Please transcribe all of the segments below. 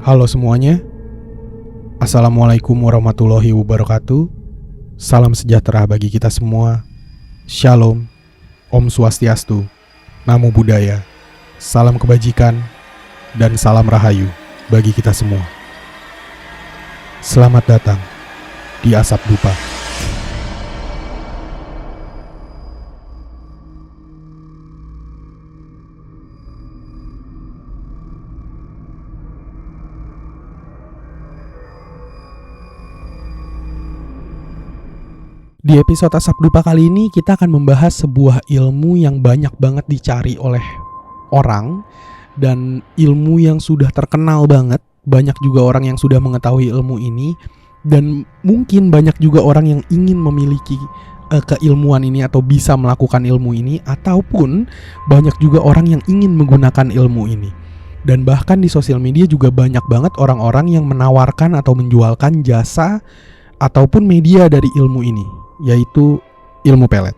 Halo semuanya, Assalamualaikum warahmatullahi wabarakatuh. Salam sejahtera bagi kita semua. Shalom, Om Swastiastu, Namo Buddhaya, salam kebajikan, dan salam rahayu bagi kita semua. Selamat datang di Asap Dupa. Di episode Asap Dupa kali ini kita akan membahas sebuah ilmu yang banyak banget dicari oleh orang, dan ilmu yang sudah terkenal banget. Banyak juga orang yang sudah mengetahui ilmu ini, dan mungkin banyak juga orang yang ingin memiliki keilmuan ini atau bisa melakukan ilmu ini, ataupun banyak juga orang yang ingin menggunakan ilmu ini. Dan bahkan di sosial media juga banyak banget orang-orang yang menawarkan atau menjualkan jasa ataupun media dari ilmu ini, yaitu ilmu pelet.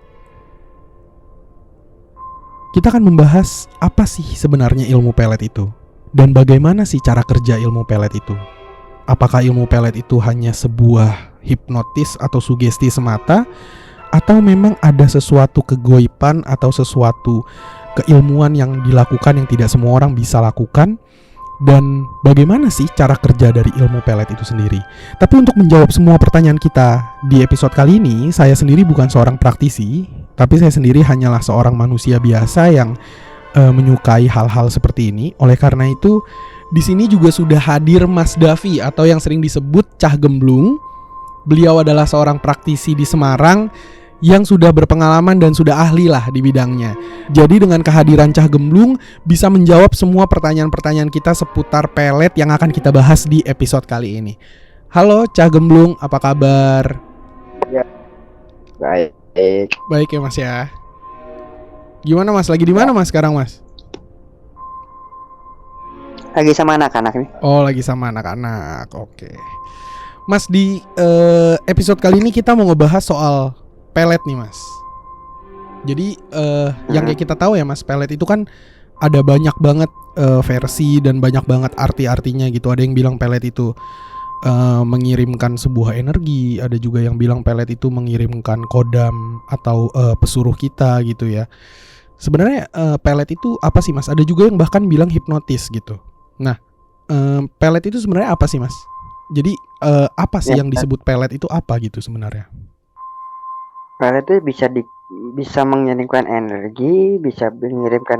Kita akan membahas apa sih sebenarnya ilmu pelet itu, dan bagaimana sih cara kerja ilmu pelet itu. Apakah ilmu pelet itu hanya sebuah hipnotis atau sugesti semata, atau memang ada sesuatu kegoiban atau sesuatu keilmuan yang dilakukan yang tidak semua orang bisa lakukan. Dan bagaimana sih cara kerja dari ilmu pelet itu sendiri? Tapi untuk menjawab semua pertanyaan kita di episode kali ini, saya sendiri bukan seorang praktisi, tapi saya sendiri hanyalah seorang manusia biasa yang menyukai hal-hal seperti ini. Oleh karena itu, di sini juga sudah hadir Mas Davi atau yang sering disebut Cah Gemblung. Beliau adalah seorang praktisi di Semarang yang sudah berpengalaman dan sudah ahli lah di bidangnya. Jadi dengan kehadiran Cah Gemblung bisa menjawab semua pertanyaan-pertanyaan kita seputar pelet yang akan kita bahas di episode kali ini. Halo Cah Gemblung, apa kabar? Ya, baik. Baik ya Mas ya. Gimana Mas? Lagi di mana Mas sekarang Mas? Lagi sama anak-anak nih. Oh, lagi sama anak-anak. Oke. Mas, di episode kali ini kita mau ngebahas soal pelet nih Mas. Jadi yang kayak kita tahu ya Mas, pelet itu kan ada banyak banget versi dan banyak banget arti-artinya gitu. Ada yang bilang pelet itu mengirimkan sebuah energi, ada juga yang bilang pelet itu mengirimkan kodam atau pesuruh kita gitu ya. Sebenarnya pelet itu apa sih Mas? Ada juga yang bahkan bilang hipnotis gitu. Nah, pelet itu sebenarnya apa sih Mas? Jadi apa sih yang disebut pelet itu apa gitu sebenarnya? Pelet itu bisa mengirimkan energi, bisa mengirimkan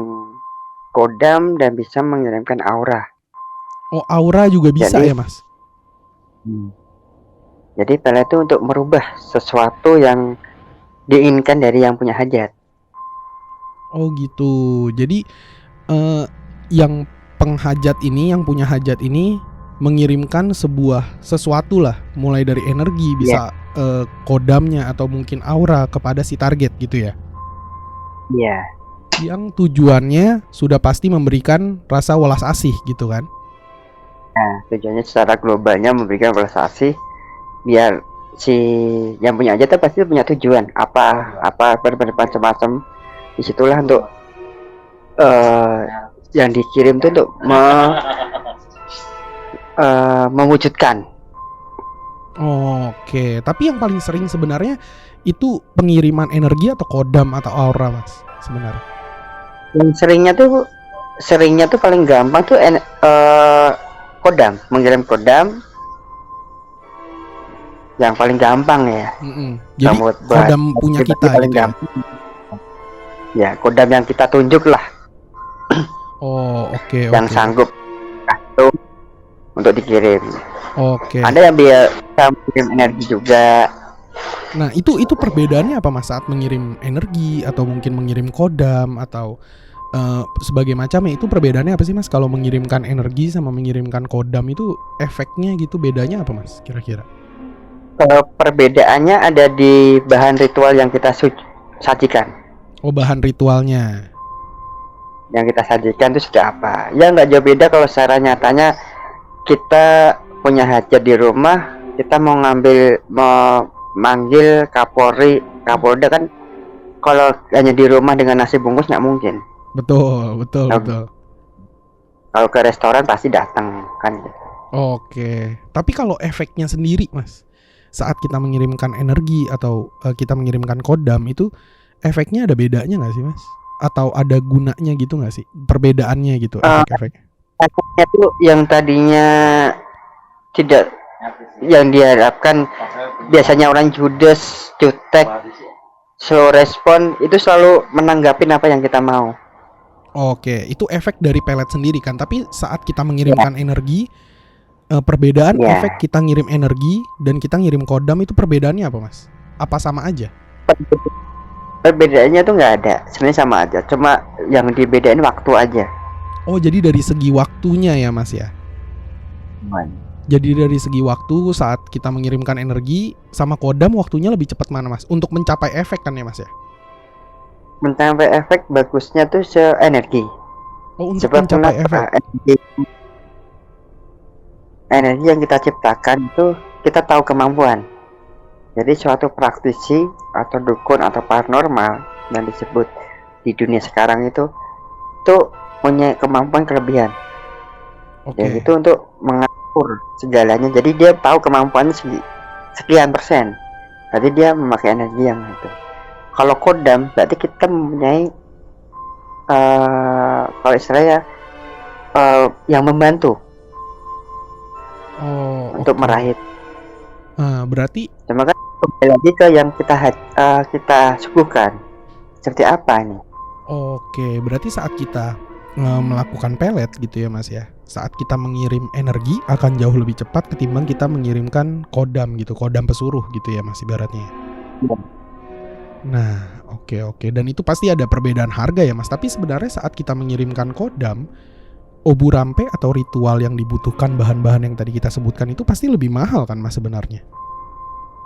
kodam, dan bisa mengirimkan aura. Oh, aura juga bisa ya Mas? Jadi pelet itu untuk merubah sesuatu yang diinginkan dari yang punya hajat. Oh gitu. Jadi yang penghajat ini, yang punya hajat ini mengirimkan sebuah sesuatu lah, mulai dari energi, bisa kodamnya atau mungkin aura kepada si target gitu ya. Iya. Yang tujuannya sudah pasti memberikan rasa welas asih gitu kan. Nah, tujuannya secara globalnya memberikan welas asih, biar si yang punya hajat itu pasti punya tujuan apa bermacam-macam. Disitulah untuk yang dikirim itu untuk mewujudkan. Oke, tapi yang paling sering sebenarnya itu pengiriman energi atau kodam atau aura Mas sebenarnya. Yang seringnya tuh paling gampang tuh kodam, mengirim kodam. Yang paling gampang ya. Jadi kodam punya kita paling gitu gampang. Ya, kodam yang kita tunjuk lah. Oh, oke. Yang sanggup untuk dikirim. Oke. Ada yang bisa mengirim energi juga. Nah, itu perbedaannya apa Mas saat mengirim energi atau mungkin mengirim kodam atau sebagai macamnya, itu perbedaannya apa sih Mas? Kalau mengirimkan energi sama mengirimkan kodam itu efeknya gitu, bedanya apa Mas kira-kira? Perbedaannya ada di bahan ritual yang kita sajikan. Oh, bahan ritualnya. Yang kita sajikan itu sudah apa? Ya nggak jauh beda kalau secara nyatanya kita punya hajat di rumah, kita mau manggil Kapolda kan, kalau hanya di rumah dengan nasi bungkus nggak mungkin. Betul. Kalau ke restoran pasti datang kan. Oke. Tapi kalau efeknya sendiri, Mas, saat kita mengirimkan energi atau kita mengirimkan kodam itu efeknya ada bedanya nggak sih, Mas? Atau ada gunanya gitu nggak sih? Perbedaannya gitu, Eh, efek-efeknya. efeknya tuh yang tadinya tidak, yang diharapkan biasanya orang judes, jutek, slow respon, itu selalu menanggapin apa yang kita mau. Oke, itu efek dari pelet sendiri kan. Tapi saat kita Ya, mengirimkan energi, perbedaan efek ya. kita ngirim energi dan kita ngirim kodam itu perbedaannya apa, Mas? Apa sama aja? Perbedaannya tuh nggak ada, sebenarnya sama aja. Cuma yang dibedain waktu aja. Oh, jadi dari segi waktunya ya, Mas ya. Jadi dari segi waktu saat kita mengirimkan energi sama kodam waktunya lebih cepat mana, Mas? Untuk mencapai efek kan ya, Mas ya? Mencapai efek bagusnya tuh energi. Oh, untuk Sebab mencapai efek. kenapa? Energi yang kita ciptakan itu kita tahu kemampuan. Jadi suatu praktisi atau dukun atau paranormal yang disebut di dunia sekarang itu punya kemampuan kelebihan. Dan Oke. itu untuk mengatur segalanya. Jadi dia tahu kemampuannya sekian persen. Jadi dia memakai energi yang itu. Kalau kodam berarti kita mempunyai kalau istilahnya yang membantu Oh, untuk oke. meraih. Berarti Cuma kan kembali lagi ke yang kita suguhkan. Seperti apa nih? oke, berarti saat kita melakukan pelet gitu ya, Mas ya. Saat kita mengirim energi akan jauh lebih cepat ketimbang kita mengirimkan kodam gitu, kodam pesuruh gitu ya, Mas ibaratnya. Nah, oke oke. Dan itu pasti ada perbedaan harga ya, Mas. Tapi sebenarnya saat kita mengirimkan kodam, obu rampe atau ritual yang dibutuhkan bahan-bahan yang tadi kita sebutkan itu pasti lebih mahal kan, Mas sebenarnya.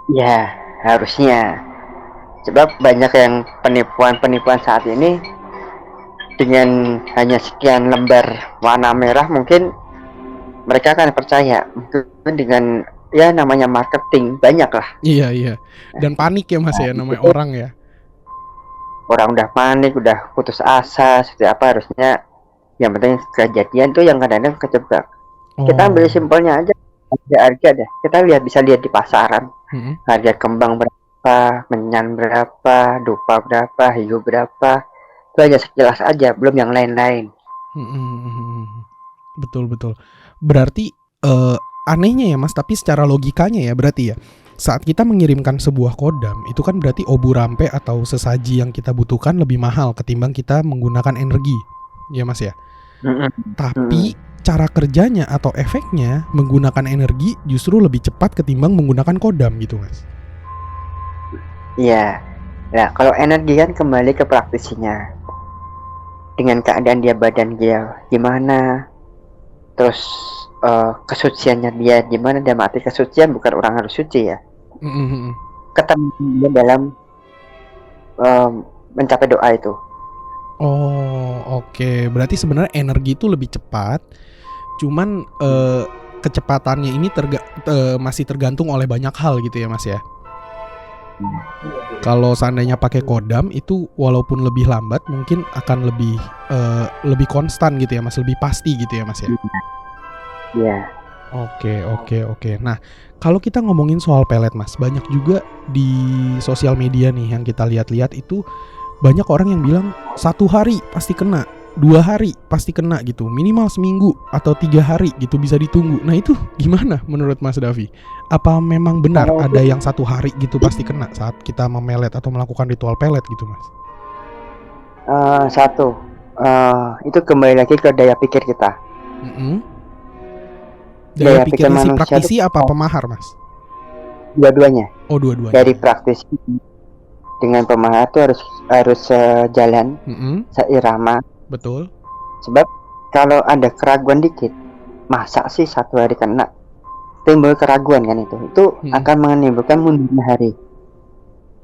Ya, harusnya. Sebab banyak yang penipuan-penipuan saat ini dengan hanya sekian lembar warna merah mungkin mereka akan percaya. Mungkin dengan ya namanya marketing banyak lah. Iya iya. Dan panik ya, Mas Nah, ya, itu namanya tuh orang ya. orang udah panik, udah putus asa, seperti apa harusnya. Yang penting kejadian tuh yang kadang-kadang kejebak. Kita ambil Oh. simpelnya aja, harga deh. Kita bisa lihat di pasaran. Mm-mm. Harga kembang berapa, menyan berapa, dupa berapa, hiu berapa. Itu aja sekilas aja, belum yang lain-lain. Mm-mm. Betul betul. Berarti eh, anehnya ya, Mas, tapi secara logikanya ya berarti ya. Saat kita mengirimkan sebuah kodam, itu kan berarti obu rampe atau sesaji yang kita butuhkan lebih mahal ketimbang kita menggunakan energi. Ya, Mas ya. Mm-mm. Mm-mm. Tapi cara kerjanya atau efeknya menggunakan energi justru lebih cepat ketimbang menggunakan kodam gitu, Mas. Iya. Nah, kalau energi kan kembali ke praktisinya. Dengan keadaan dia badan dia gimana, terus kesuciannya dia gimana, dia mati kesucian bukan orang harus suci ya. Mm-mm. Ketemu dia dalam eh, mencapai doa itu. Oh, oke. Berarti sebenarnya energi itu lebih cepat. Cuman kecepatannya ini masih tergantung oleh banyak hal gitu ya, Mas ya. Kalau seandainya pakai kodam itu walaupun lebih lambat mungkin akan lebih konstan gitu ya, Mas, lebih pasti gitu ya, Mas ya. Iya. Oke, oke, oke. Nah, kalau kita ngomongin soal pelet, Mas, banyak juga di sosial media nih yang kita lihat-lihat itu banyak orang yang bilang 1 hari pasti kena, 2 hari pasti kena gitu, minimal seminggu atau 3 hari gitu bisa ditunggu. Nah itu gimana menurut Mas Davi? Apa memang benar Kalau ada yang 1 hari gitu pasti kena saat kita memelet atau melakukan ritual pelet gitu, Mas? satu, itu kembali lagi ke daya pikir kita. Mm-mm. Daya Daya pikir pikirnya si manusia itu praktisi apa pemahar, Mas? dua-duanya. Oh, dua-duanya. Dari praktisi dengan pemahar itu harus sejalan, Mm-mm. seirama. Betul. Sebab kalau ada keraguan dikit, masa sih 1 hari kena, timbul keraguan kan itu Mm-mm. akan menimbulkan mundurnya hari.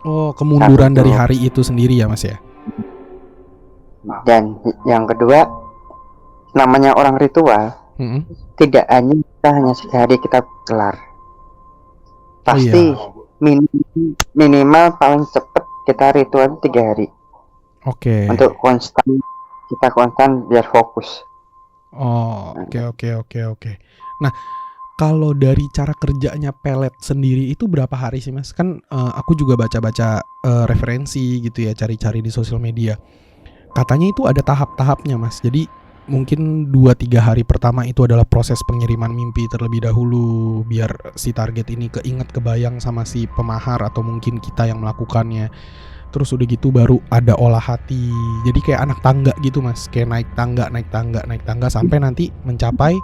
Oh, Satu kemunduran dari tuh. hari itu sendiri ya, Mas ya? Dan yang kedua, namanya orang ritual, Mm-mm. tidak hanya sekali kita kelar. Oh Pasti iya. minimal paling cepat kita ritual 3 hari. Oke. Untuk kita konstan biar fokus. Oh, oke oke oke oke. Nah, Kalau dari cara kerjanya pelet sendiri itu berapa hari sih Mas? Kan aku juga baca-baca referensi gitu ya, cari-cari di sosial media. Katanya itu ada tahap-tahapnya Mas. Jadi mungkin 2-3 hari pertama itu adalah proses pengiriman mimpi terlebih dahulu, biar si target ini keinget, kebayang sama si pemahar atau mungkin kita yang melakukannya. Terus udah gitu baru ada olah hati. Jadi kayak anak tangga gitu Mas, kayak naik tangga, naik tangga, naik tangga sampai nanti mencapai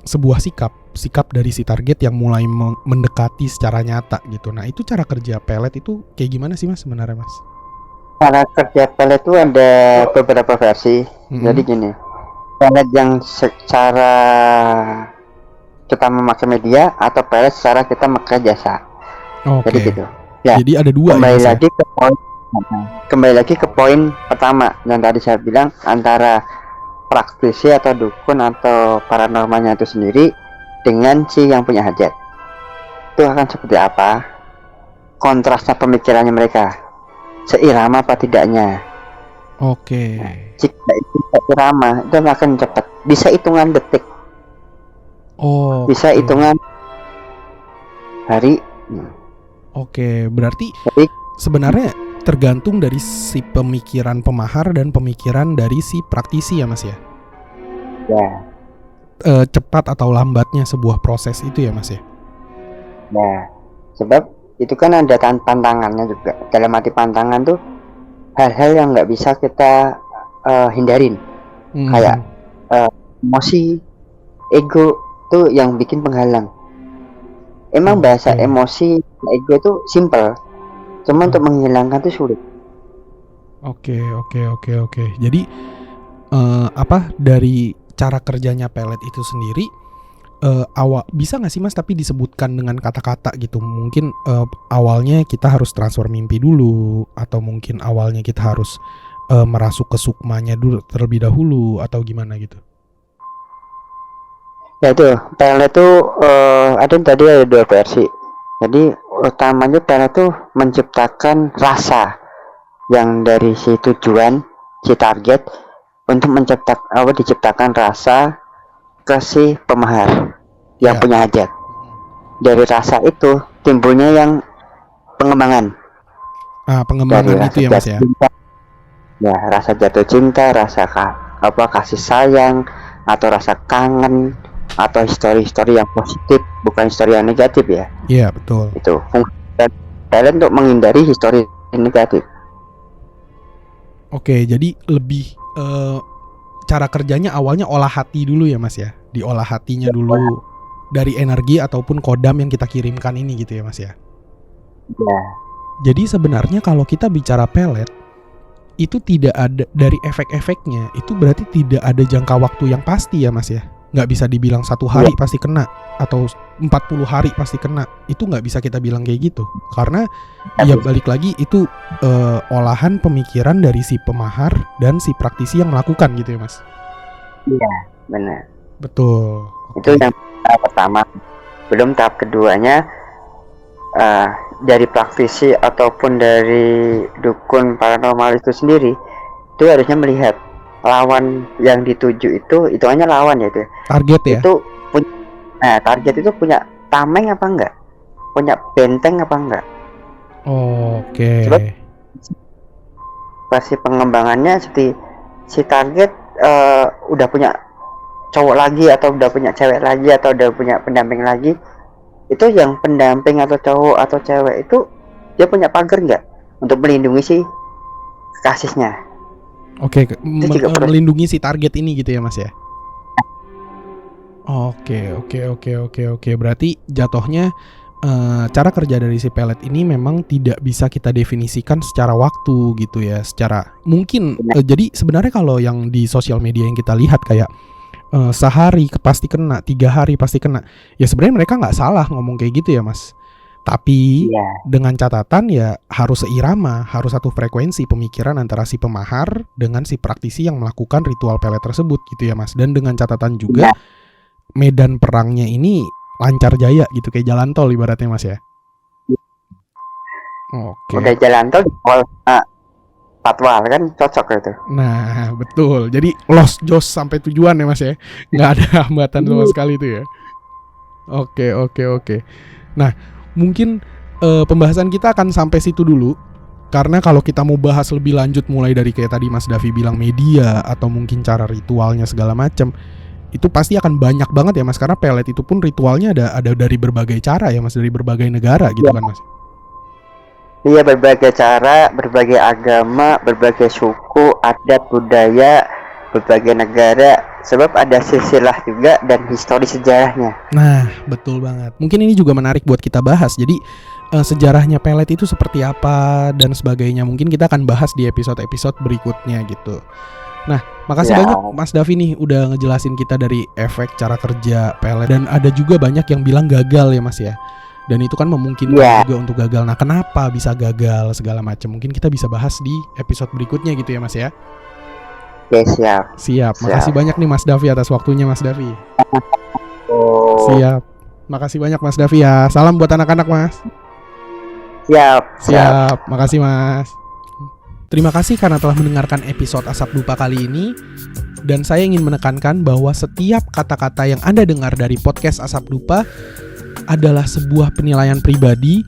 sebuah sikap dari si target yang mulai mendekati secara nyata gitu. Nah itu cara kerja pelet itu kayak gimana sih Mas sebenarnya Mas? Cara kerja pelet itu ada beberapa versi. Jadi gini, pelet yang secara kita memakai media atau pelet secara kita memakai jasa. Jadi gitu. Ya. Jadi ada dua. Kembali lagi ke poin pertama yang tadi saya bilang, antara praktisi atau dukun atau paranormalnya itu sendiri dengan si yang punya hajat. Itu akan seperti apa? Kontrasnya pemikirannya mereka, seirama apa tidaknya. Nah, jika itu seirama, itu akan cepat. Bisa hitungan detik. Bisa hitungan hari. Berarti sebenarnya tergantung dari si pemikiran pemahar dan pemikiran dari si praktisi ya Mas ya? Ya. Cepat atau lambatnya sebuah proses itu ya Mas ya? Ya, sebab itu kan ada pantangannya juga. Dalam arti pantangan tuh hal-hal yang nggak bisa kita hindarin. Kayak emosi, ego tuh yang bikin penghalang. Emang bahasa emosi, ego itu simple, cuma untuk menghilangkan itu sulit. Oke. Jadi dari cara kerjanya pelet itu sendiri, bisa nggak sih Mas tapi disebutkan dengan kata-kata gitu? Mungkin awalnya kita harus transfer mimpi dulu, atau mungkin awalnya kita harus merasuk ke sukmanya dulu terlebih dahulu, atau gimana gitu? Ya itu, pelet itu ada dua versi. Jadi utamanya pelet itu menciptakan rasa yang dari si tujuan, si target, untuk diciptakan rasa ke si pemahar yang punya hajat. Dari rasa itu timbulnya yang pengembangan. Pengembangan itu ya Mas ya? Ya, rasa jatuh cinta, rasa kasih sayang, atau rasa kangen, atau histori-histori yang positif, bukan histori yang negatif ya. Iya betul. Itu kalian untuk menghindari histori negatif. Jadi lebih cara kerjanya awalnya olah hati dulu ya Mas ya, diolah hatinya dulu dari energi ataupun kodam yang kita kirimkan ini gitu ya Mas ya. Ya. Jadi sebenarnya kalau kita bicara pelet itu tidak ada dari efek-efeknya, itu berarti tidak ada jangka waktu yang pasti ya Mas ya. Nggak bisa dibilang 1 hari pasti kena atau 40 hari pasti kena. Itu nggak bisa kita bilang kayak gitu, karena ya balik lagi itu olahan pemikiran dari si pemahar dan si praktisi yang melakukan gitu ya Mas. Iya benar. Betul. Itu yang tahap pertama. Belum tahap keduanya, dari praktisi ataupun dari dukun paranormal itu sendiri, itu harusnya melihat lawan yang dituju itu hanya lawan ya itu. Target ya. Itu target itu punya tameng apa enggak? Punya benteng apa enggak? Sebab versi pengembangannya seperti si target udah punya cowok lagi, atau udah punya cewek lagi, atau udah punya pendamping lagi. Itu yang pendamping atau cowok atau cewek itu dia punya pagar enggak untuk melindungi si kekasihnya? Melindungi si target ini gitu ya Mas ya. Oke. Berarti jatuhnya cara kerja dari si pelet ini memang tidak bisa kita definisikan secara waktu gitu ya. Secara mungkin jadi sebenarnya kalau yang di sosial media yang kita lihat kayak sehari pasti kena, 3 hari pasti kena. Ya sebenarnya mereka nggak salah ngomong kayak gitu ya Mas. Tapi dengan catatan ya harus seirama, harus satu frekuensi pemikiran antara si pemahar dengan si praktisi yang melakukan ritual pelet tersebut gitu ya Mas. Dan dengan catatan juga medan perangnya ini lancar jaya gitu, kayak jalan tol ibaratnya Mas ya. Udah jalan tol patwal kan cocok itu. Nah, betul. Jadi lost jos sampai tujuan ya Mas ya. Nggak ada hambatan sama sekali itu ya. Oke. Nah, mungkin pembahasan kita akan sampai situ dulu. Karena kalau kita mau bahas lebih lanjut mulai dari kayak tadi Mas Davi bilang media atau mungkin cara ritualnya segala macam, itu pasti akan banyak banget ya Mas, karena pelet itu pun ritualnya ada dari berbagai cara ya Mas, dari berbagai negara gitu kan Mas. Iya, berbagai cara, berbagai agama, berbagai suku, adat, budaya, berbagai negara, sebab ada silsilah juga dan histori sejarahnya. Nah, betul banget. Mungkin ini juga menarik buat kita bahas. Jadi sejarahnya pelet itu seperti apa dan sebagainya. Mungkin kita akan bahas di episode-episode berikutnya gitu. Nah, makasih banyak Mas Davi nih udah ngejelasin kita dari efek cara kerja pelet. Dan ada juga banyak yang bilang gagal ya Mas ya. Dan itu kan memungkinkan juga untuk gagal. Nah, kenapa bisa gagal segala macam? Mungkin kita bisa bahas di episode berikutnya gitu ya Mas ya. Oke, siap. Makasih banyak nih Mas Davi atas waktunya Mas Davi. Siap. Makasih banyak Mas Davi ya. Salam buat anak-anak Mas. Siap. Makasih Mas. Terima kasih karena telah mendengarkan episode Asap Dupa kali ini. Dan saya ingin menekankan bahwa setiap kata-kata yang Anda dengar dari podcast Asap Dupa adalah sebuah penilaian pribadi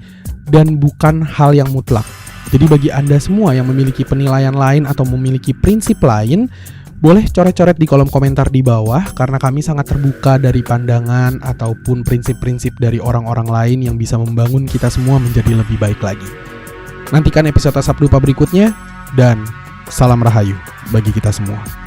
dan bukan hal yang mutlak. Jadi bagi Anda semua yang memiliki penilaian lain atau memiliki prinsip lain, boleh coret-coret di kolom komentar di bawah, karena kami sangat terbuka dari pandangan ataupun prinsip-prinsip dari orang-orang lain yang bisa membangun kita semua menjadi lebih baik lagi. Nantikan episode Asap Dupa berikutnya, dan salam rahayu bagi kita semua.